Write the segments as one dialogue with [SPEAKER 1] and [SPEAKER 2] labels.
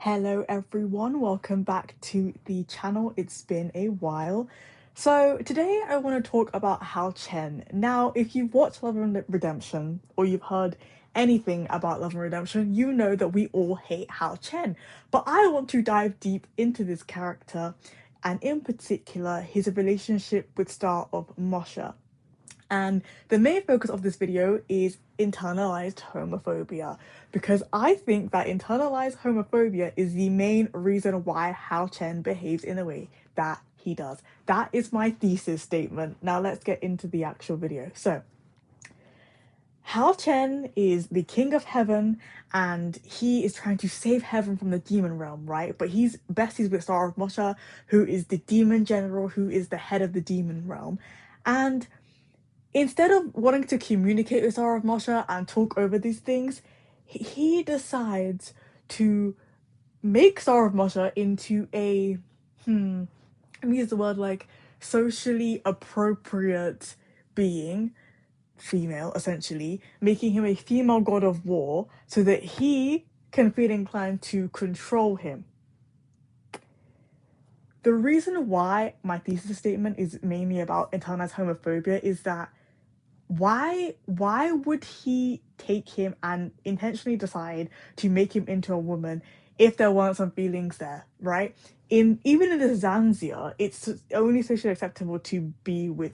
[SPEAKER 1] Hello everyone, welcome back to the channel. It's been a while. So today I want to talk about Chen. Now, if you've watched Love and Redemption or you've heard anything about Love and Redemption, you know that we all hate Chen. But I want to dive deep into this character and in particular his relationship with star of Moshe. And the main focus of this video is internalized homophobia, because I think that internalized homophobia is the main reason why Hao Chen behaves in the way that he does. That is my thesis statement. Now let's get into the actual video. So, Hao Chen is the king of heaven and he is trying to save heaven from the demon realm, right? But he's besties with Star of Moshe, who is the demon general, who is the head of the demon realm. And instead of wanting to communicate with Star of Moshe and talk over these things, he decides to make Star of Moshe into a let me use the word like socially appropriate being, female essentially, making him a female god of war so that he can feel inclined to control him. The reason why my thesis statement is mainly about internalized homophobia is that why would he take him and intentionally decide to make him into a woman if there weren't some feelings there, right? Even in the Zanzia, it's only socially acceptable to be with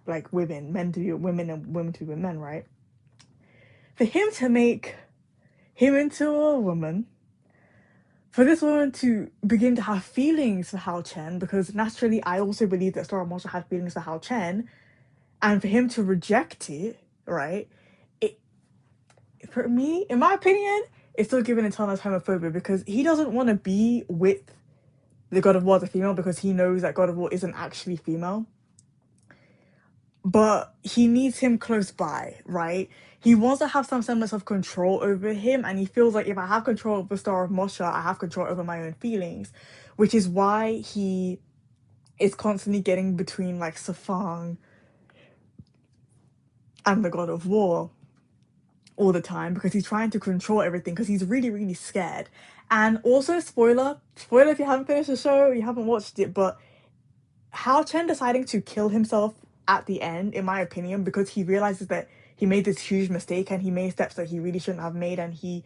[SPEAKER 1] like women, men to be women and women to be men, right? For him to make him into a woman, for this woman to begin to have feelings for Hao Chen, because naturally I also believe that Star Moshe had feelings for Hao Chen, and for him to reject it, right? It, for me, in my opinion, it's still given internalized homophobia because he doesn't want to be with the God of War as a female because he knows that God of War isn't actually female. But he needs him close by, right? He wants to have some semblance of control over him, and he feels like if I have control over Star of Moshe, I have control over my own feelings, which is why he is constantly getting between like Safang and the God of War all the time because he's trying to control everything because he's really, really scared. And also, spoiler if you haven't finished the show, you haven't watched it, but Hao Chen deciding to kill himself at the end, in my opinion, because he realizes that he made this huge mistake and he made steps that he really shouldn't have made, and he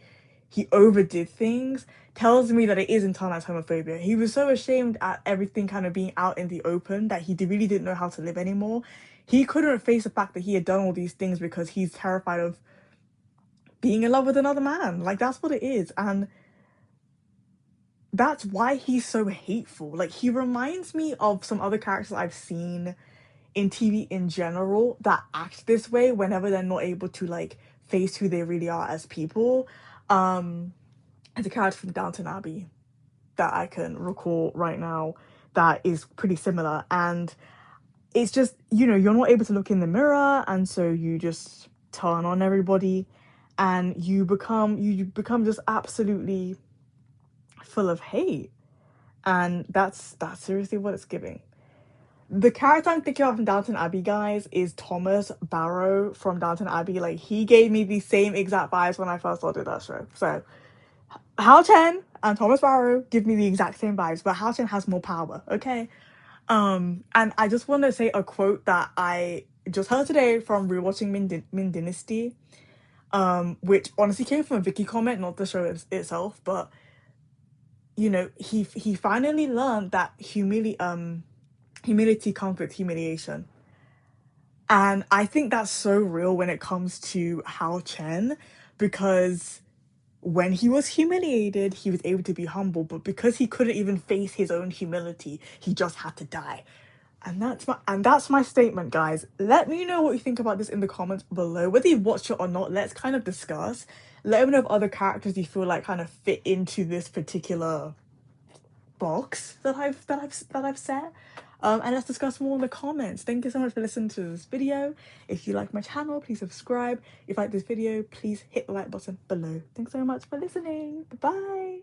[SPEAKER 1] overdid things, tells me that it is internalized homophobia. He was so ashamed at everything kind of being out in the open that he really didn't know how to live anymore. He couldn't face the fact that he had done all these things because he's terrified of being in love with another man. Like, that's what it is. And that's why he's so hateful. Like, he reminds me of some other characters I've seen in TV in general that act this way whenever they're not able to like face who they really are as people. There's a character from Downton Abbey that I can recall right now that is pretty similar, and it's just, you know, you're not able to look in the mirror, and so you just turn on everybody and you become just absolutely full of hate. And that's seriously what it's giving. The character I'm thinking of from Downton Abbey, guys, is Thomas Barrow from Downton Abbey. Like, he gave me the same exact vibes when I first started that show. So, Hao Chen and Thomas Barrow give me the exact same vibes, but Hao Chen has more power, okay? And I just want to say a quote that I just heard today from rewatching Min Dynasty, which honestly came from a Vicky comment, not the show itself, but, you know, he finally learned that humility comes with humiliation. And I think that's so real when it comes to Hao Chen, because when he was humiliated, he was able to be humble, but because he couldn't even face his own humility, he just had to die. And that's my statement, guys. Let me know what you think about this in the comments below. Whether you've watched it or not, let's kind of discuss. Let me know if other characters you feel like kind of fit into this particular box that I've set. And let's discuss more in the comments. Thank you so much for listening to this video. If you like my channel, please subscribe. If you like this video, please hit the like button below. Thanks so much for listening. Bye bye.